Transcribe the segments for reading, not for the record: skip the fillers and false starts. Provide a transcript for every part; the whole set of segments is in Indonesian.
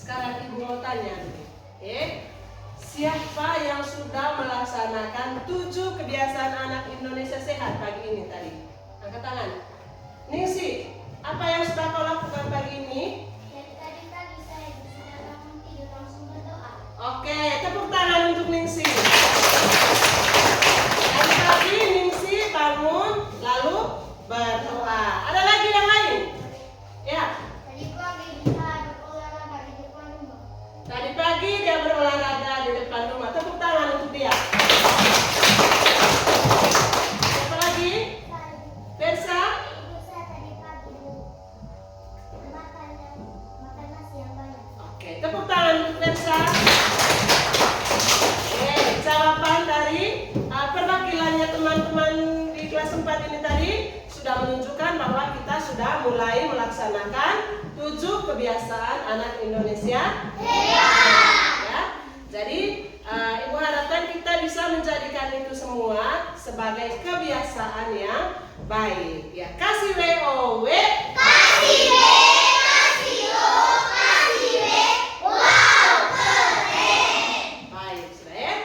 Sekarang Ibu mau tanya, oke? Siapa yang sudah melaksanakan 7 kebiasaan anak Indonesia sehat pagi ini tadi? Angkat tangan. Ningsi, apa yang sudah kau lakukan pagi ini? Dari tadi pagi saya sudah bangun tidur langsung berdoa. Oke, tepuk tangan untuk Ningsi. Tadi pagi Ningsi bangun lalu berdoa. Ada lagi yang lain? Ya. Tadi pagi bisa berolahraga di depan rumah. Tadi pagi dia berolahraga di depan rumah. Tepuk tangan untuk dia. Siapa lagi? Versa? Ibu saya tadi pagi makan nasi yang banyak. Oke, tepuk tangan untuk Versa. Oke, jawaban dari perwakilannya teman-teman di kelas 4 ini tadi sudah menunjukkan bahwa kita sudah mulai melaksanakan 7 kebiasaan anak Indonesia. Ya. Jadi Ibu harapkan kita bisa menjadikan itu semua sebagai kebiasaan yang baik. Ya, kasih WOW. Kasih W, kasih O, kasih W. Wow, keren. Baik, sudah ya.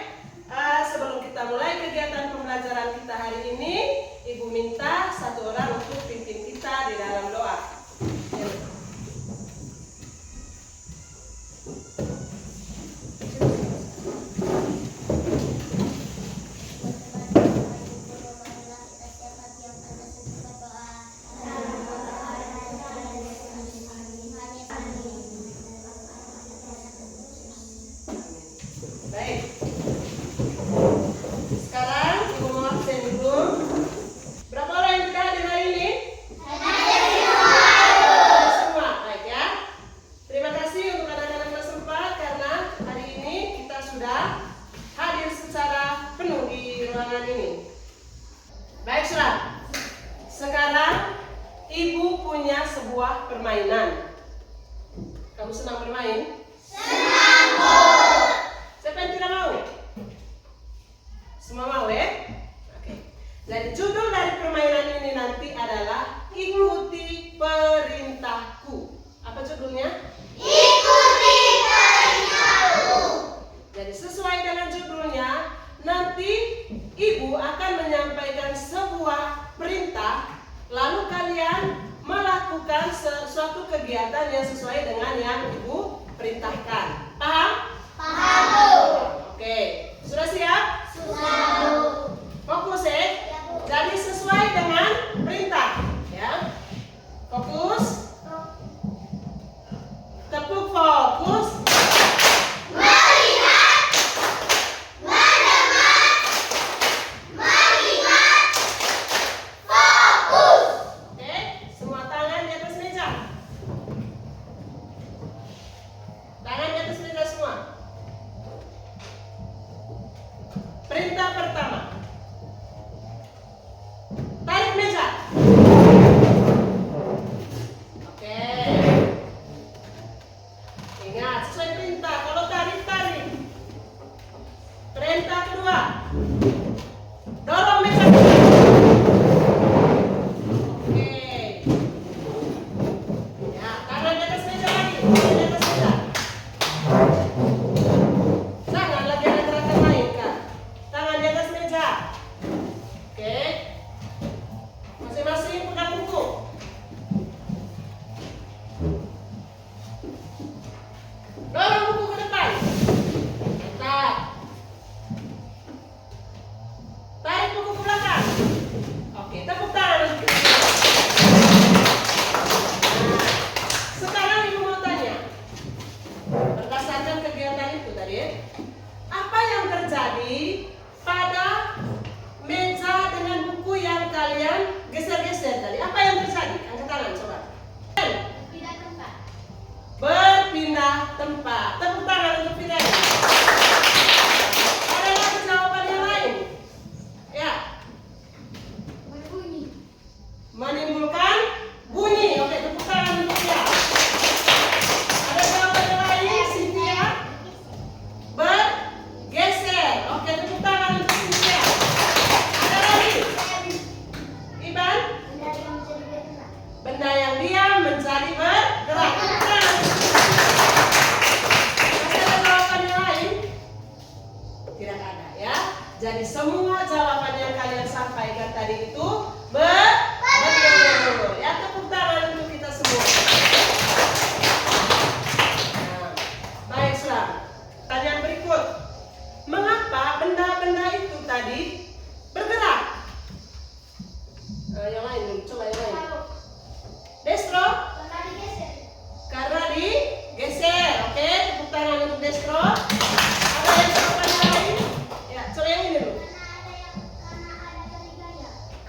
Sebelum kita mulai kegiatan pembelajaran kita hari ini, Ibu minta satu orang untuk pimpin kita di dalam doa. Baik. Sekarang Ibu mau absen dulu. Berapa orang yang sudah hadir hari ini? Semua. Baik ya. Terima kasih untuk anak-anak kelas 4 karena hari ini kita sudah hadir secara penuh di ruangan ini. Baik, sudah. Sekarang Ibu punya sebuah permainan. Kamu senang bermain? Siapa yang tidak mau? Semua mau ya? Oke. Jadi judul dari permainan ini nanti adalah ikuti perintahku. Apa judulnya? Ikuti perintahku. Jadi sesuai dengan judulnya, nanti Ibu akan menyampaikan sebuah perintah, lalu kalian melakukan sesuatu kegiatan yang sesuai dengan yang Ibu perintahkan. Paham? Paham, Bu. Oke, sudah siap? Sudah, Bu. Fokus ya. Jadi sesuai dengan perintah, ya. Fokus. Tepuk fokus. Melihat, mendengar, melihat, fokus. Oke, semua tangan di atas meja. Tangan di atas meja semua. Perintah pertama. Tarik meja. Oke. Ingat, sesuai perintah. Kalau tarik, tarik. Perintah kedua. Dorong meja. Oke. Ya, tangan di atas meja lagi. Tangan di atas meja. Jangan lagi ada gerakan lain, Kak. Tangan di atas meja. Oke. Masing-masing pegang buku. Dorong buku ke depan. Tetap. Tarik buku ke belakang. Oke, tepuk tangan. Nah, sekarang Ibu mau tanya. Berdasarkan kegiatan itu tadi, apa yang terjadi pada meja dengan buku yang kalian geser-geser tadi? Apa yang terjadi? Angkat tangan coba. Pindah tempat. Berpindah tempat. Tepuk tangan untuk Fidel. Ada lagi jawaban yang lain? Ya, Berbunyi. menimbulkan bunyi. Oke, tepuk tangan untuk dia. Ada jawaban yang lain, Cynthia? Bergeser. Oke, tepuk tangan untuk Cynthia. Ada lagi? Iban? Benda yang menjadi bergerak. Benda yang diam menjadi bergerak. Tepuk tangan. Jadi semua jawaban yang kalian sampaikan tadi itu betul. Ya, tepuk tangan untuk kita semua. Nah, baik, Selam. Pertanyaan berikut. Mengapa benda-benda itu tadi bergerak? Yang lain dulu, coba yang lain. Destro? Karena digeser. Oke, tepuk tangan untuk Destro. Ada yang jawaban lain? Ya, coba yang ini dulu.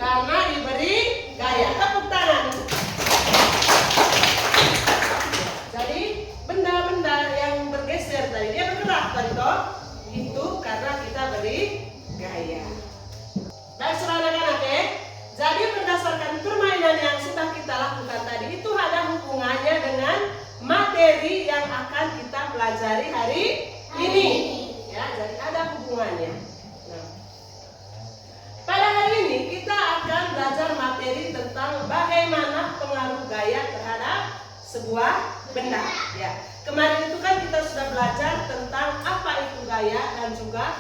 Karena diberi gaya. Tepuk tangan. Jadi benda-benda yang bergeser tadi, dia bergerak tadi toh. Itu karena kita beri gaya. Baik, anak-anak ya. Jadi berdasarkan permainan yang sudah kita lakukan tadi, itu ada hubungannya dengan materi yang akan kita pelajari hari ini. Ya, jadi ada hubungannya. Nah, pada hari ini kita akan belajar materi tentang bagaimana pengaruh gaya terhadap sebuah benda. Ya, kemarin itu kan kita sudah belajar tentang apa itu gaya dan juga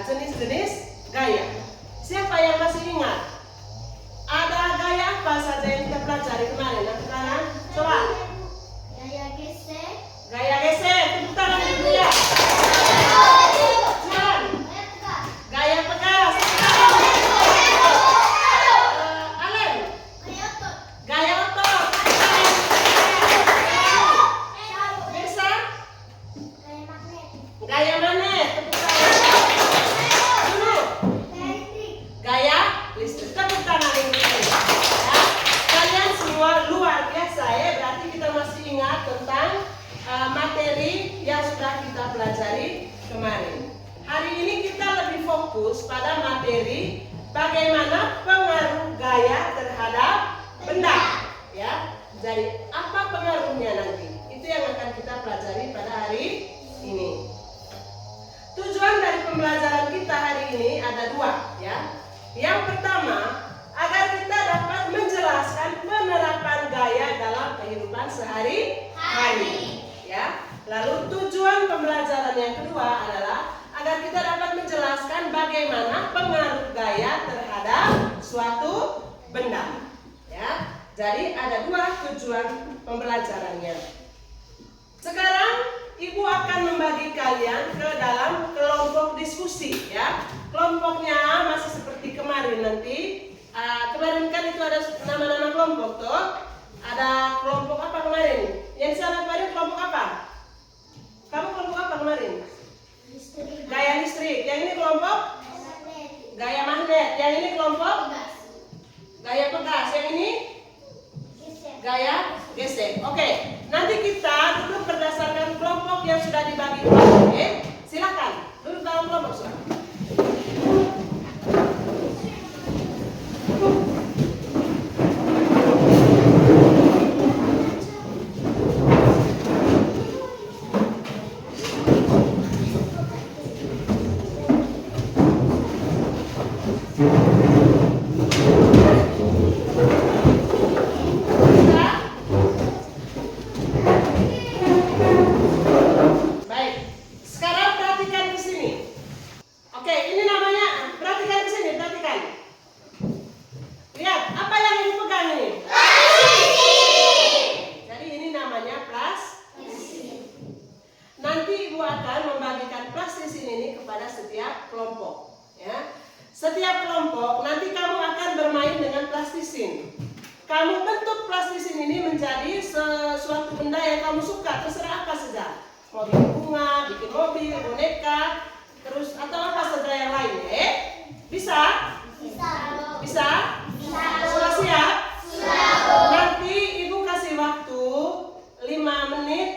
jenis-jenis gaya. Siapa yang masih ingat? Ada gaya apa saja yang kita pelajari kemarin? Angkat tangan. Coba. Gaya gesek. Gaya gesek. Tepuk tangan dulu ya. Cuman. Gaya pegas. Alen. Gaya otot. Bisa? Gaya magnet. Tepuk tangan. Dulu. Gaya listrik. Tepuk tangan yang ya. Kalian semua luar biasa ya. Berarti kita masih ingat tentang materi yang sudah kita pelajari kemarin. Hari ini kita lebih fokus pada materi bagaimana pengaruh gaya terhadap benda. Ya. Jadi apa pengaruhnya nanti? Itu yang akan kita pelajari pada hari ini. Tujuan dari pembelajaran kita hari ini ada dua, ya. Yang pertama, agar kita dapat menjelaskan penerapan gaya dalam kehidupan sehari-hari, ya. Lalu tujuan pembelajaran yang kedua adalah agar kita dapat menjelaskan bagaimana pengaruh gaya terhadap suatu benda, ya. Jadi ada dua tujuan pembelajarannya. Sekarang Ibu akan membagi kalian ke dalam kelompok diskusi, ya. Kelompoknya masih seperti kemarin nanti. Kemarin kan itu ada nama-nama kelompok tuh. Ada kelompok apa kemarin? Yang sana kemarin kelompok apa? Kamu kelompok apa kemarin? Gaya listrik. Yang ini kelompok? Gaya magnet. Yang ini kelompok? Gaya pegas. Yang ini? Gaya gesek. Oke. Nanti kita duduk berdasarkan kelompok yang sudah dibagi. Oke. Silakan duduk dalam kelompok sudah. Setiap kelompok nanti kamu akan bermain dengan plastisin. Kamu bentuk plastisin ini menjadi sesuatu benda yang kamu suka, terserah apa saja. Mau bikin bunga, bikin mobil, boneka, terus atau apa saja yang lain. Bisa? Bisa. Bisa? Bisa. Sudah siap? Sudah. Nanti Ibu kasih waktu 5 menit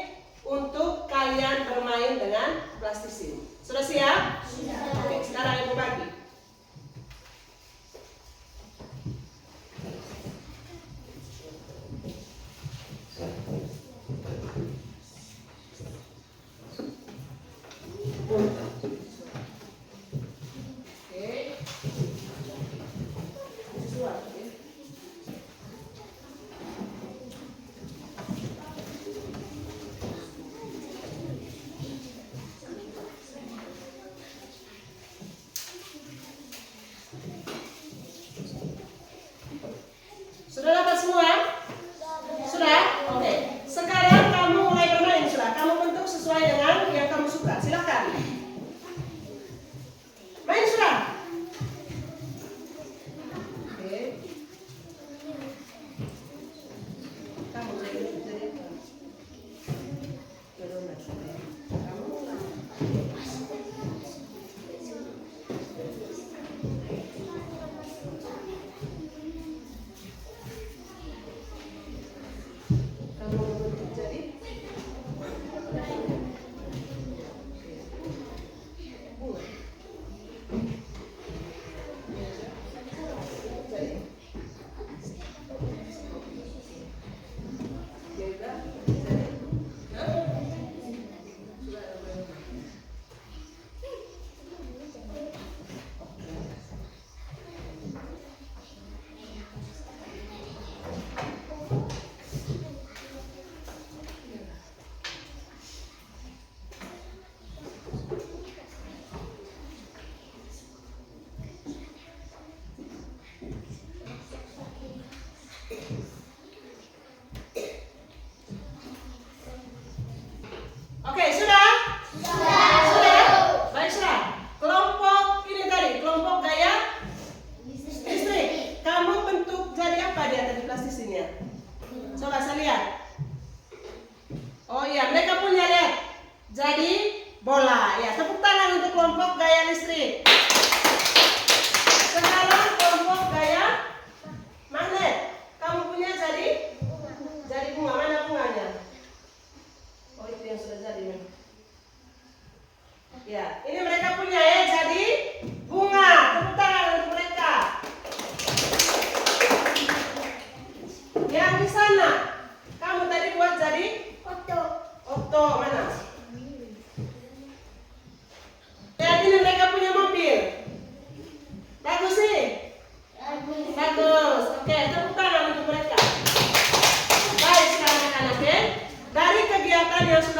untuk kalian bermain dengan plastisin. Sudah siap? Sudah. Oke, sekarang Ibu bagi.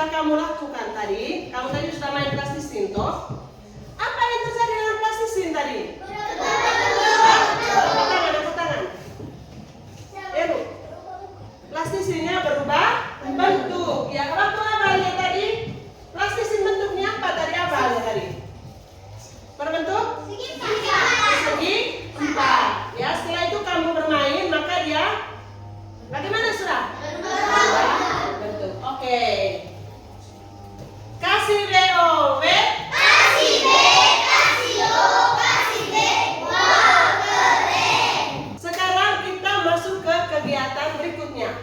sudah kamu lakukan tadi, kamu tadi sudah main plastisin toh. Apa yang terjadi dengan plastisin tadi? Angkat tangan. Bu. Plastisinnya berubah bentuk. Ya, waktu awalnya tadi, plastisin bentuknya apa tadi awalnya tadi? Berbentuk? Segi 4. Ya, setelah itu kamu bermain, maka dia bagaimana sudah? Bentuk. Oke. Kasih B O W. Kasih B, kasih O, kasih B. Wow, keren. Sekarang kita masuk ke kegiatan berikutnya.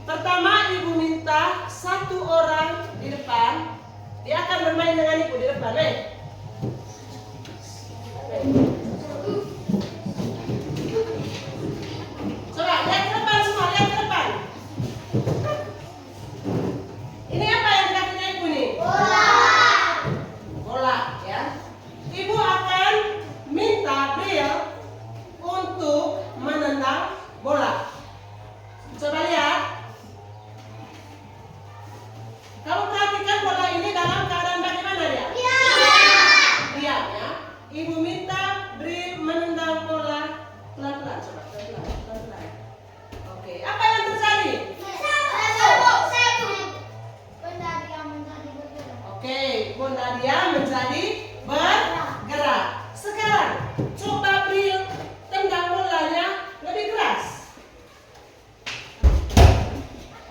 Pertama, ibu minta satu orang di depan. Dia akan bermain dengan ibu di depan, Coba lihat ke depan semua, lihat ke depan. Ini apa yang di kakinya ibu nih? Bola, ya. Ibu akan minta beliau untuk menendang bola. Coba lihat. Kamu perhatikan bola ini dalam keadaan bagaimana dia? Diam, ya. Ibu minta beri menendang bola pelan-pelan, coba pelan-pelan. Oke, apa yang terjadi? Oke, bunda dia menjadi bergerak. Sekarang coba beri tendang bolanya lebih keras.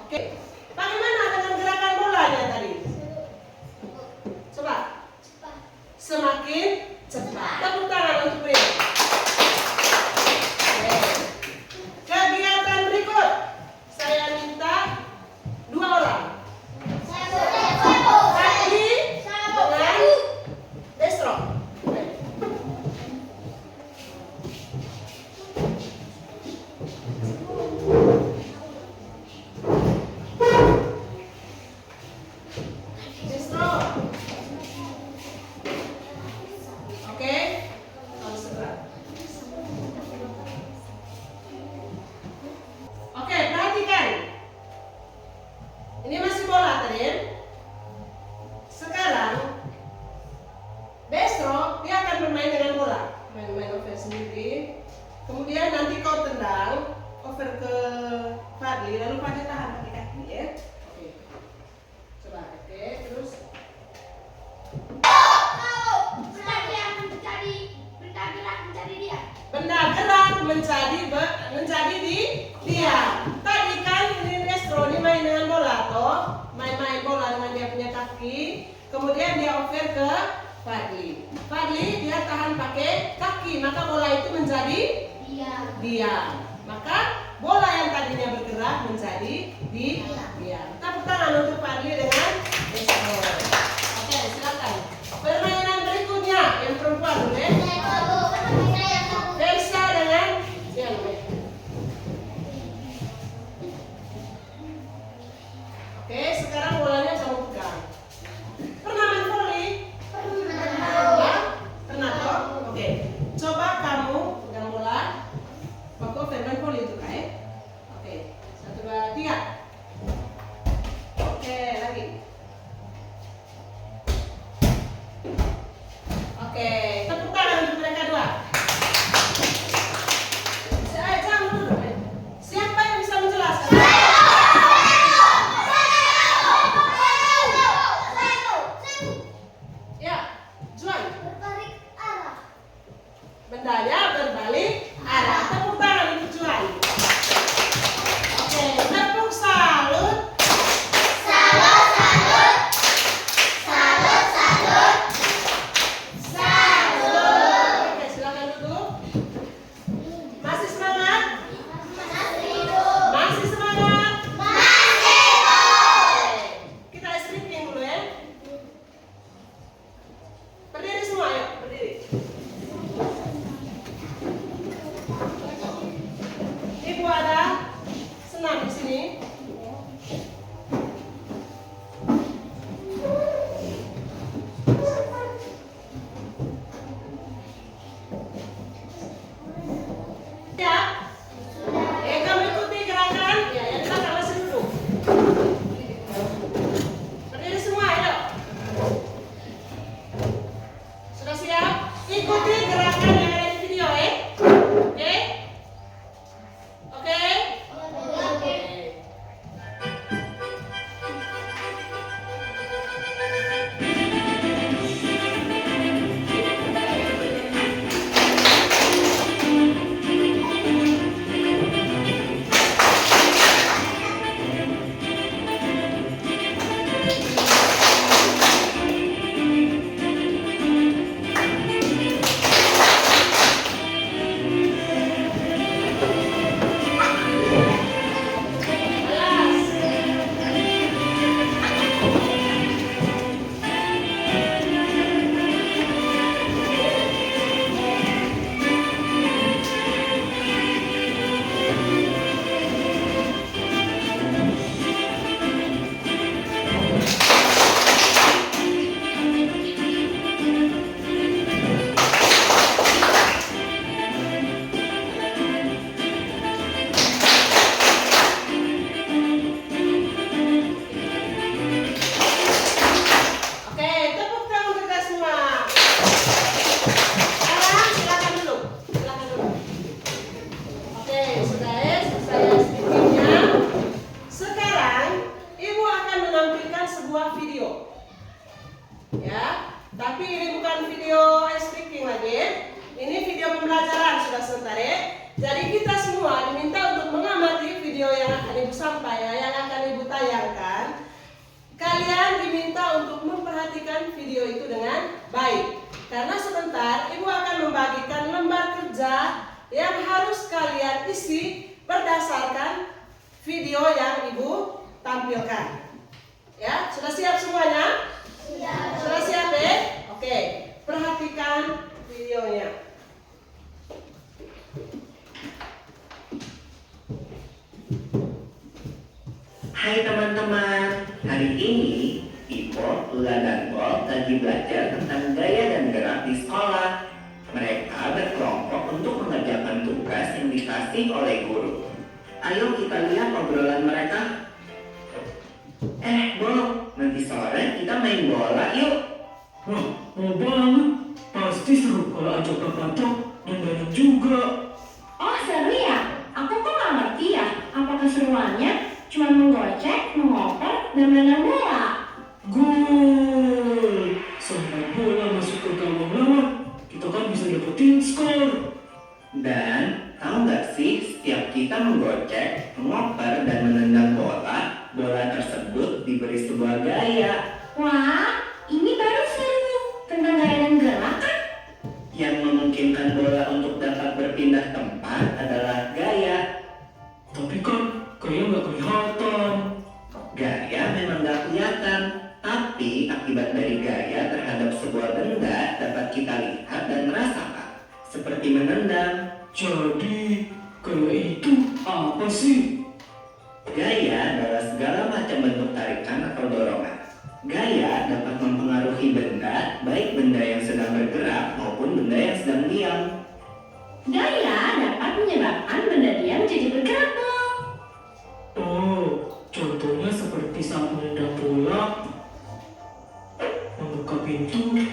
Oke, bagaimana dengan gerakan bolanya tadi? Coba. Semakin cepat. Tepuk tangan untuk beliau. Oke. Kegiatan berikut, saya minta 2 orang. Kaki dengan destro. Destro. Oke, harus segera. Oke, perhatikan. Ini masih bola tadi. Sekarang Destro dia akan bermain dengan bola, main-main over sendiri. Kemudian nanti kau tendang over ke Fadli, lalu Fadli tahan pakai kaki, ya. Oke. Coba, oke, terus. Benda gerak menjadi dia. Tadi kan ini Destro ini main dengan bola toh, main-main bola dengan dia punya kaki. Kemudian dia over ke Fadli. Fadli dia tahan pakai kaki, maka bola itu menjadi diam. Maka bola yang tadinya bergerak menjadi diam. Tepuk tangan untuk Fadli dengan Destro. Oke, silakan. Permainan berikutnya yang perempuan boleh. Versa dengan yang Oke, sekarang bolanya kamu pegang. Pernah main voli? Pernah toh? Oke. Coba kamu pegang bola. Waktu main voli itu kan? Oke. 1, 2, 3. Oke, lagi. Ya, tapi ini bukan video speaking lagi. Ini video pembelajaran sudah sebentar ya. Jadi kita semua diminta untuk mengamati video yang akan ibu sampaikan, yang akan ibu tayangkan. Kalian diminta untuk memperhatikan video itu dengan baik. Karena sebentar ibu akan membagikan lembar kerja yang harus kalian isi berdasarkan video yang ibu tampilkan. Ya, sudah siap semuanya? Siap. Sudah siap ya? Oke, perhatikan videonya. Hai teman-teman, hari ini Ipo, Lula, dan Bob lagi belajar tentang gaya dan gerak di sekolah. Mereka berkelompok untuk mengerjakan tugas yang dikasih oleh guru. Ayo kita lihat obrolan mereka. Bob, nanti sore kita main bola yuk. Wah, mau banget. Pasti seru kalau ajak kakak Tok dan Dana juga. Oh seru ya? Aku kok nggak ngerti ya. Apa keseruannya? Cuma menggocek, mengoper, dan menendang bola. Gol! Sampai bola masuk ke gawang lawan, kita kan bisa dapetin skor. Dan tahu nggak sih, setiap kita menggocek, mengoper, dan menendang bola, bola tersebut diberi sebuah gaya. Wah, ini baru seru. Tentang gaya dan gerak kan? Yang memungkinkan bola untuk dapat berpindah tempat adalah gaya. Tapi kan kayak nggak kelihatan. Gaya memang nggak kelihatan, tapi akibat dari gaya terhadap sebuah benda dapat kita lihat dan merasakan, seperti menendang. Jadi, kayak itu apa sih? Gaya adalah segala macam bentuk tarikan atau dorongan. Gaya dapat mempengaruhi benda, baik benda yang sedang bergerak maupun benda yang sedang diam. Gaya dapat menyebabkan benda diam jadi bergerak, Bob. Oh, contohnya seperti saat menendang bola, membuka pintu,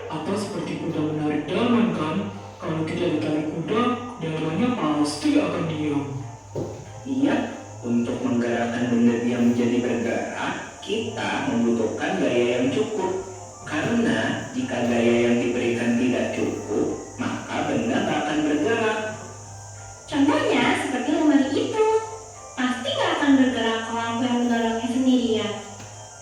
atau seperti kuda menarik daman kan? Kalau tidak ditarik kuda, damannya pasti akan diam. Iya, untuk menggerakkan benda diam menjadi bergerak, kita membutuhkan gaya yang cukup. Karena jika gaya yang diberikan tidak cukup, maka benda tak akan bergerak. Contohnya seperti lemari itu. Pasti nggak akan bergerak kalau aku yang mendorongnya sendirian.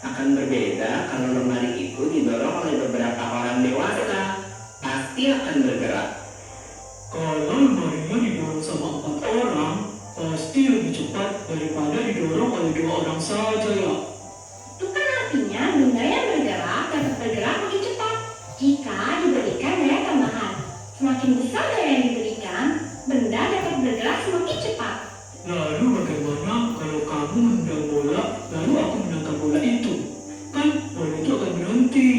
Akan berbeda kalau lemari itu didorong oleh beberapa orang dewasa. Pasti akan bergerak. Kalau lemarinya didorong sama 4 orang, pasti lebih cepat daripada didorong oleh 2 orang saja ya. Itu kan artinya benda yang bergerak dapat bergerak makin cepat jika diberikan gaya tambahan. Semakin besar gaya yang diberikan, benda dapat bergerak semakin cepat. Lalu bagaimana kalau kamu menendang bola, lalu aku menangkap bola itu? Kan bola itu akan berhenti,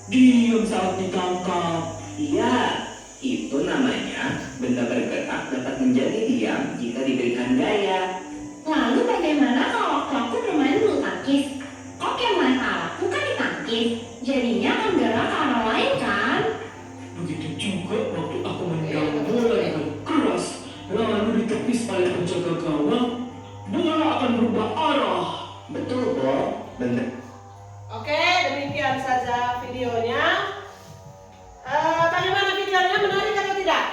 diam saat ditangkap. Iya, itu namanya benda bergerak dapat menjadi diam jika diberikan gaya. Lalu bagaimana kalau waktu aku bermain bulu tangkis? Kok yang main arahku kan ditangkis, jadinya akan gerak ke arah lain kan? Begitu juga waktu aku menendang bola dengan keras, lalu ditepis oleh penjaga gawang, bola akan berubah arah. Betul, Bob. Benar. Oke, demikian saja videonya. Bagaimana videonya? Menarik atau tidak?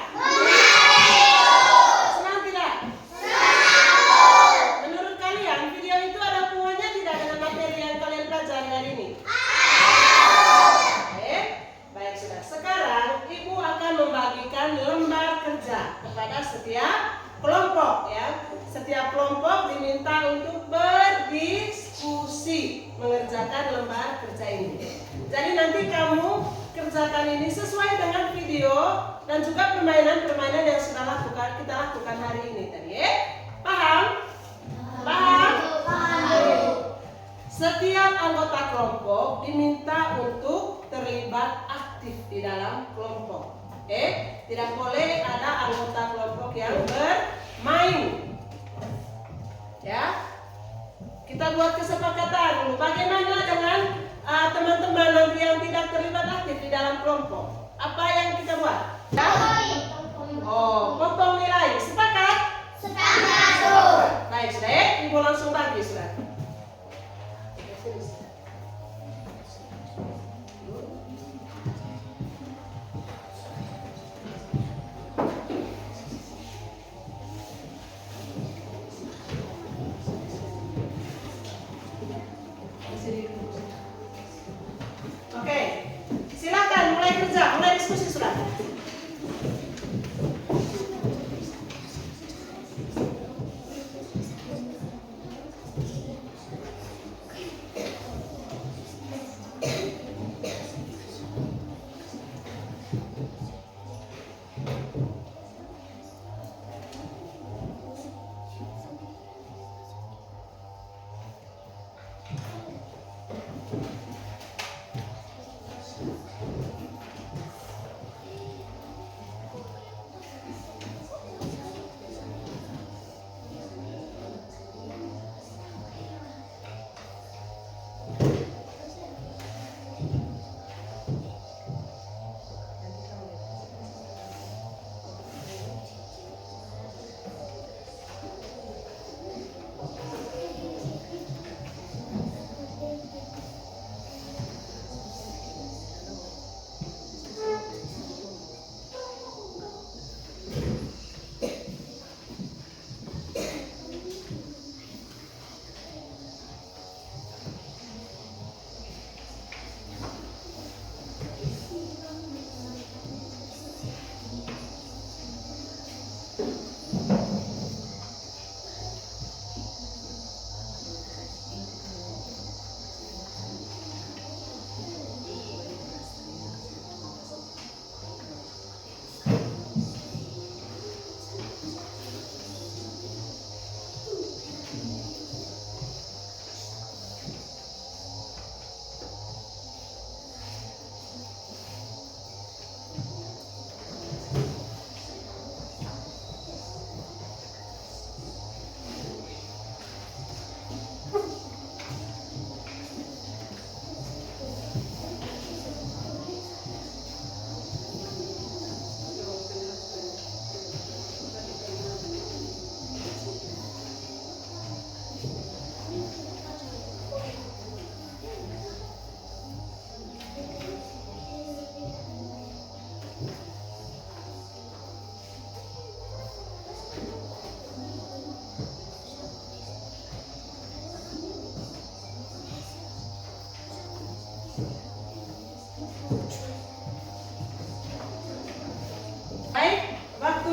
Senang tidak? Menurut kalian, video itu ada hubungannya tidak dengan materi yang kalian pelajari hari ini? Oke, baik sudah. Sekarang Ibu akan membagikan lembar kerja kepada setiap kelompok ya. Setiap kelompok diminta untuk berdiskusi mengerjakan lembar kerja ini. Jadi nanti kamu kerjakan ini sesuai dengan video dan juga permainan-permainan yang sudah kita lakukan hari ini tadi ya. Paham? Paham? Setiap anggota kelompok diminta untuk terlibat aktif di dalam kelompok. Tidak boleh ada anggota kelompok yang bermain. Ya, kita buat kesepakatan dulu. Bagaimana dengan teman-teman nanti yang tidak terlibat aktif di dalam kelompok? Apa yang kita buat? Oh, potong nilai. Sepakat? Baik, sudah ya? Ibu langsung bagi sudah.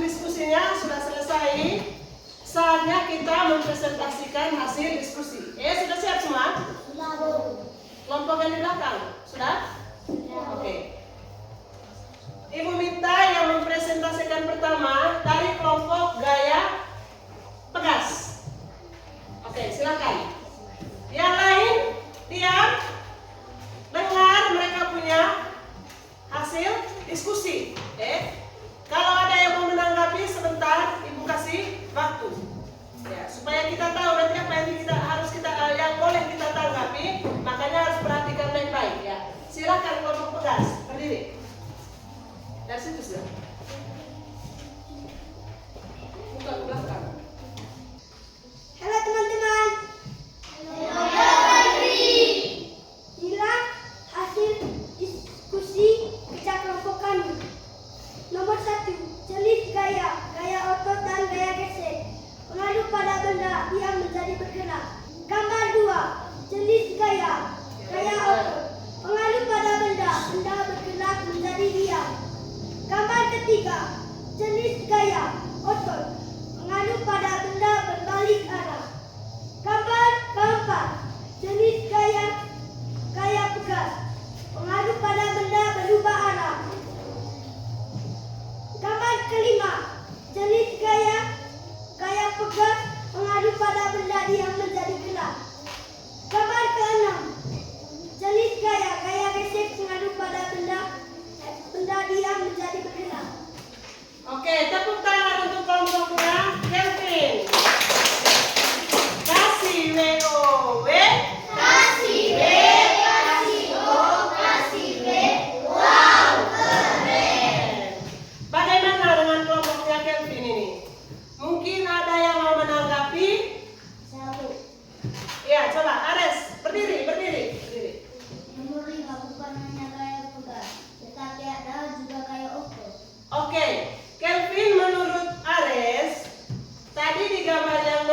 diskusinya sudah selesai. Saatnya kita mempresentasikan hasil diskusi. Sudah siap semua? Sudah, Bu. Kelompok yang di belakang, sudah? Sudah. Oke. Ibu minta yang mempresentasikan pertama dari kelompok gaya pegas. Oke, silakan. Yang lain diam, dengar mereka punya hasil diskusi. Kalau ada yang mau menanggapi sebentar, Ibu kasih waktu. Ya, supaya kita tahu nanti apa yang yang boleh kita tanggapi, makanya harus perhatikan baik-baik ya. Silakan kelompok pegas, berdiri. Dari situ sudah. Buka ke belakang. Halo teman-teman. Inilah hasil diskusi kerja kelompok kami. Nomor 1, jenis gaya otot dan gaya gesek. Pengaruh pada benda yang menjadi bergerak. Gambar 2, jenis gaya otot. Pengaruh pada benda bergerak menjadi diam. Gambar 3, jenis gaya otot. Pengaruh pada benda berbalik arah. Gambar 4, jenis gaya pegas. Pengaruh pada benda berubah arah. Gambar 5, jenis gaya pegas. Pengaruh pada benda yang menjadi gerak. Gambar 6, jenis gaya gesek. Pengaruh pada benda yang menjadi bergerak. Oke, tepuk tangan untuk kelompoknya Kelvin. Kasih W-O-W. Kasih W, kasih O, kasih W. Wow, keren. Bagaimana dengan kelompoknya Kelvin ini? Mungkin ada yang mau menanggapi? Satu. Ya, coba Ares, berdiri. Nomor 5 bukan hanya gaya pegas, tetapi ada juga gaya otot. Oke, Kelvin menurut Ares, tadi di gambar yang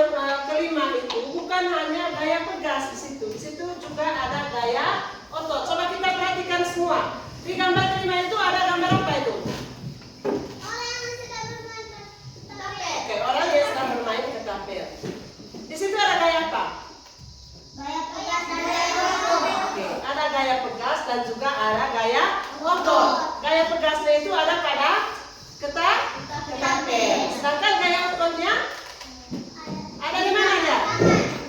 kelima itu bukan hanya gaya pegas di situ. Di situ juga ada gaya otot. Coba kita perhatikan semua. Di gambar kelima itu ada gambar apa itu? Orang yang sedang bermain ketapel. Oke, orang yang sedang bermain ketapel. Di situ ada gaya apa? Gaya pegas dan gaya otot. Oke, ada gaya pegas dan juga ada gaya otot. Gaya pegasnya itu ada pada ketapel. Sedangkan gaya ototnya ada di mana ya?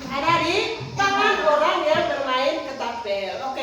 Ada di tangan orang yang bermain ketapel. Oke.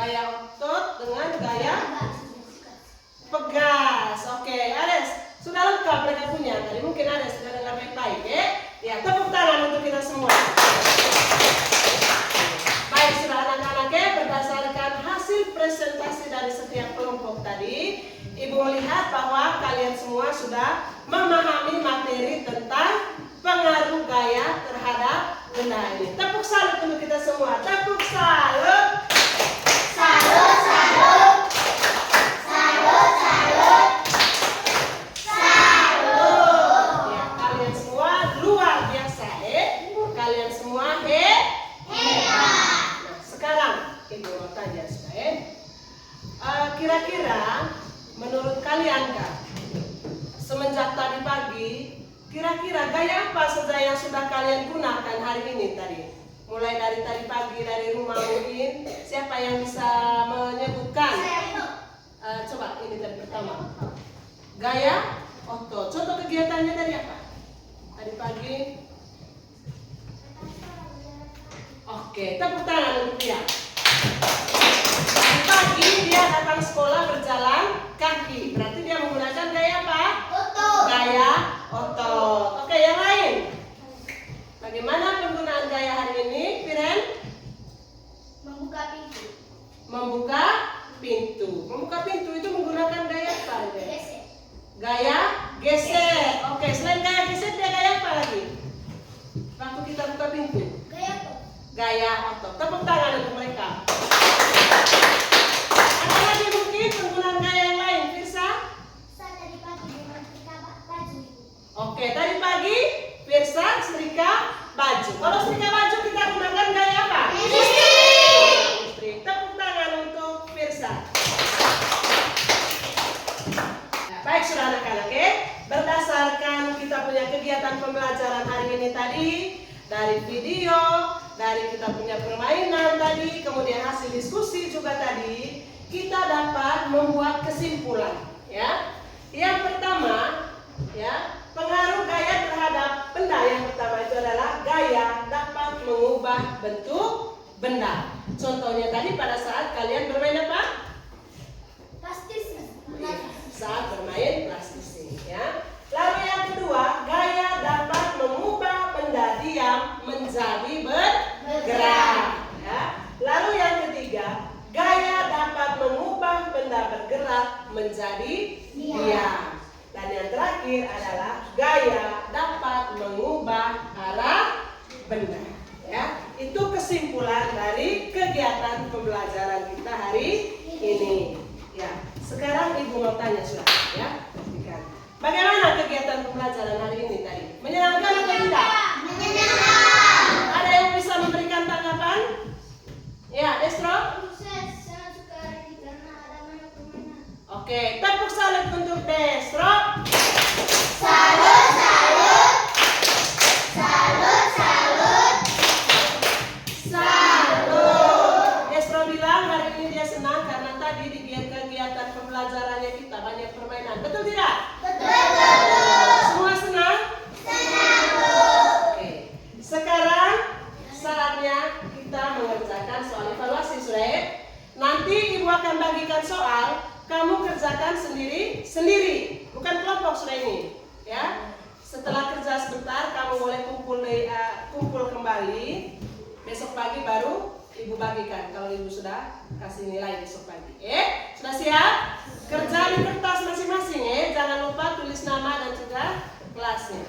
Gaya otot dengan gaya pegas. Oke, Ades, sudah lengkap mereka punya. Tadi mungkin Ades sudah dengar baik-baik, ya? Ya, tepuk tangan untuk kita semua. Baik, sudah anak-anak, ya, berdasarkan hasil presentasi dari setiap kelompok tadi, Ibu melihat bahwa kalian semua sudah memahami materi tentang pengaruh gaya terhadap benda ini. Tepuk salut untuk kita semua. Tepuk salut. Salut, salut. Salut, salut. Salut. Ya, kalian semua luar biasa, kalian semua hebat. Nah, sekarang Ibu mau tanya supaya kira-kira menurut kalian, Kak, semenjak tadi pagi, kira-kira gaya apa saja yang sudah kalian gunakan hari ini tadi? Mulai dari tadi pagi dari rumah mungkin, siapa yang bisa menyebutkan? Coba ini tadi pertama. Gaya otot. Contoh kegiatannya tadi apa? Tadi pagi. Oke, tepuk tangan untuk dia. Tadi pagi dia datang sekolah berjalan kaki. Berarti dia menggunakan gaya apa? Otot. Gaya otot. Oke, yang lain. Bagaimana penggunaan gaya hari ini, Piren? Membuka pintu. Membuka pintu. Membuka pintu itu menggunakan gaya apa? Gesek. Gaya geser. Oke, selain gaya geser dia gaya apa lagi? Waktu kita buka pintu. Gaya otot. Gaya otot. Tepuk tangan untuk mereka. Ada lagi mungkin penggunaan gaya yang lain, Firsa? Saya tadi pagi menyetrika baju. Oke, tadi pagi Firsa setrika baju. Kalau setrika baju kita gunakan gaya apa? Istri. Tepuk tangan untuk Firsa. Nah, baik, sudah anak-anak, ya. Berdasarkan kita punya kegiatan pembelajaran hari ini tadi, dari video, dari kita punya permainan tadi, kemudian hasil diskusi juga tadi, kita dapat membuat kesimpulan, ya. Yang pertama, ya, pengaruh gaya terhadap benda yang pertama itu adalah gaya dapat mengubah bentuk benda. Contohnya tadi pada saat kalian bermain apa? Plastis. Saat bermain plastisnya, ya. Lalu yang kedua, gaya dapat mengubah benda diam menjadi bergerak, ya. Lalu yang ketiga, gaya dapat mengubah benda bergerak menjadi diam. Dan yang terakhir adalah gaya dapat mengubah arah benda, ya. Itu kesimpulan dari kegiatan pembelajaran kita hari ini, ya. Sekarang Ibu mau tanya sudah, ya. Bagaimana kegiatan pembelajaran hari ini tadi? Menyenangkan atau tidak? Menyenangkan. Ada yang bisa memberikan tanggapan? Ya, Destro? Saya sangat suka hari ini karena ada banyak permainan. Oke, tepuk salut untuk Destro. Salut, salut. Salut, salut. Salut. Destro bilang hari ini dia senang karena tadi di kegiatan pembelajarannya kita banyak permainan. Betul tidak? Betul. Semua senang? Senang. Oke. Sekarang saatnya kita mengerjakan soal evaluasi, sudah. Nanti Ibu akan bagikan soal, kamu kerjakan sendiri, bukan kelompok sudah ini, ya. Setelah kerja sebentar, kamu boleh kumpul kembali. Besok pagi baru Ibu bagikan. Kalau Ibu sudah kasih nilai besok pagi, sudah siap? Kerja di kertas masing-masing, jangan lupa tulis nama dan juga kelasnya.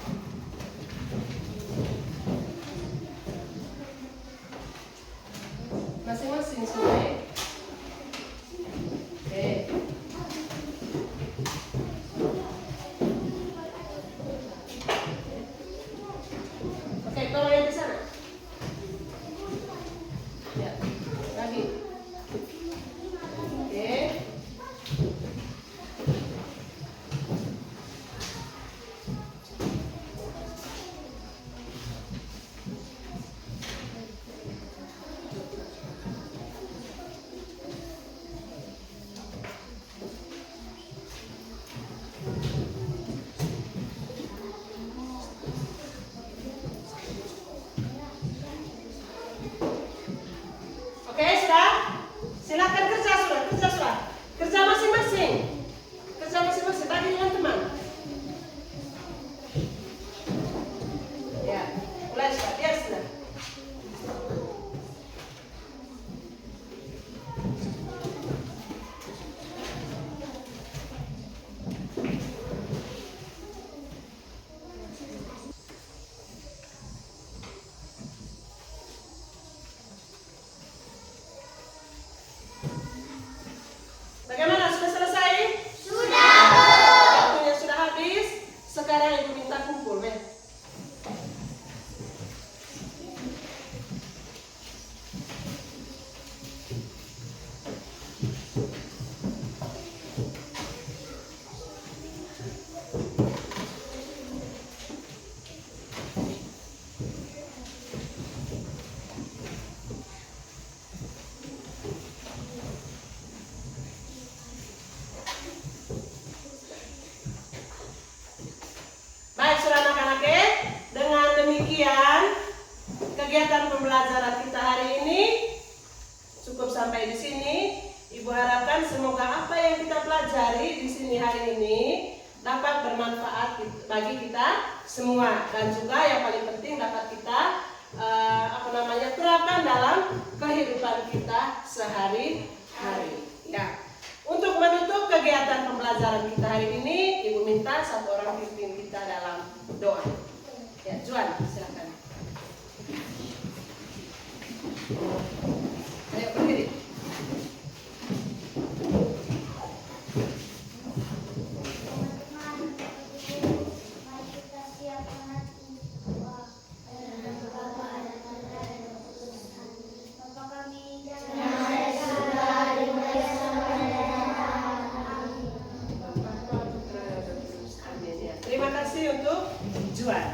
Masing-masing sudah. Oke, tolong yang di sana. Ya, lagi. Oke. pembelajaran kita hari ini cukup sampai di sini. Ibu harapkan semoga apa yang kita pelajari di sini hari ini dapat bermanfaat bagi kita semua, dan juga yang paling penting dapat kita terapkan dalam kehidupan kita sehari-hari. Ya. Untuk menutup kegiatan pembelajaran kita hari ini, Ibu minta satu orang pimpin kita dalam doa. Ya, Juan, silakan. Ayo berdiri. Mari kita siapkan hati. Bapa kami yang ada di surga, Terima kasih untuk Juan.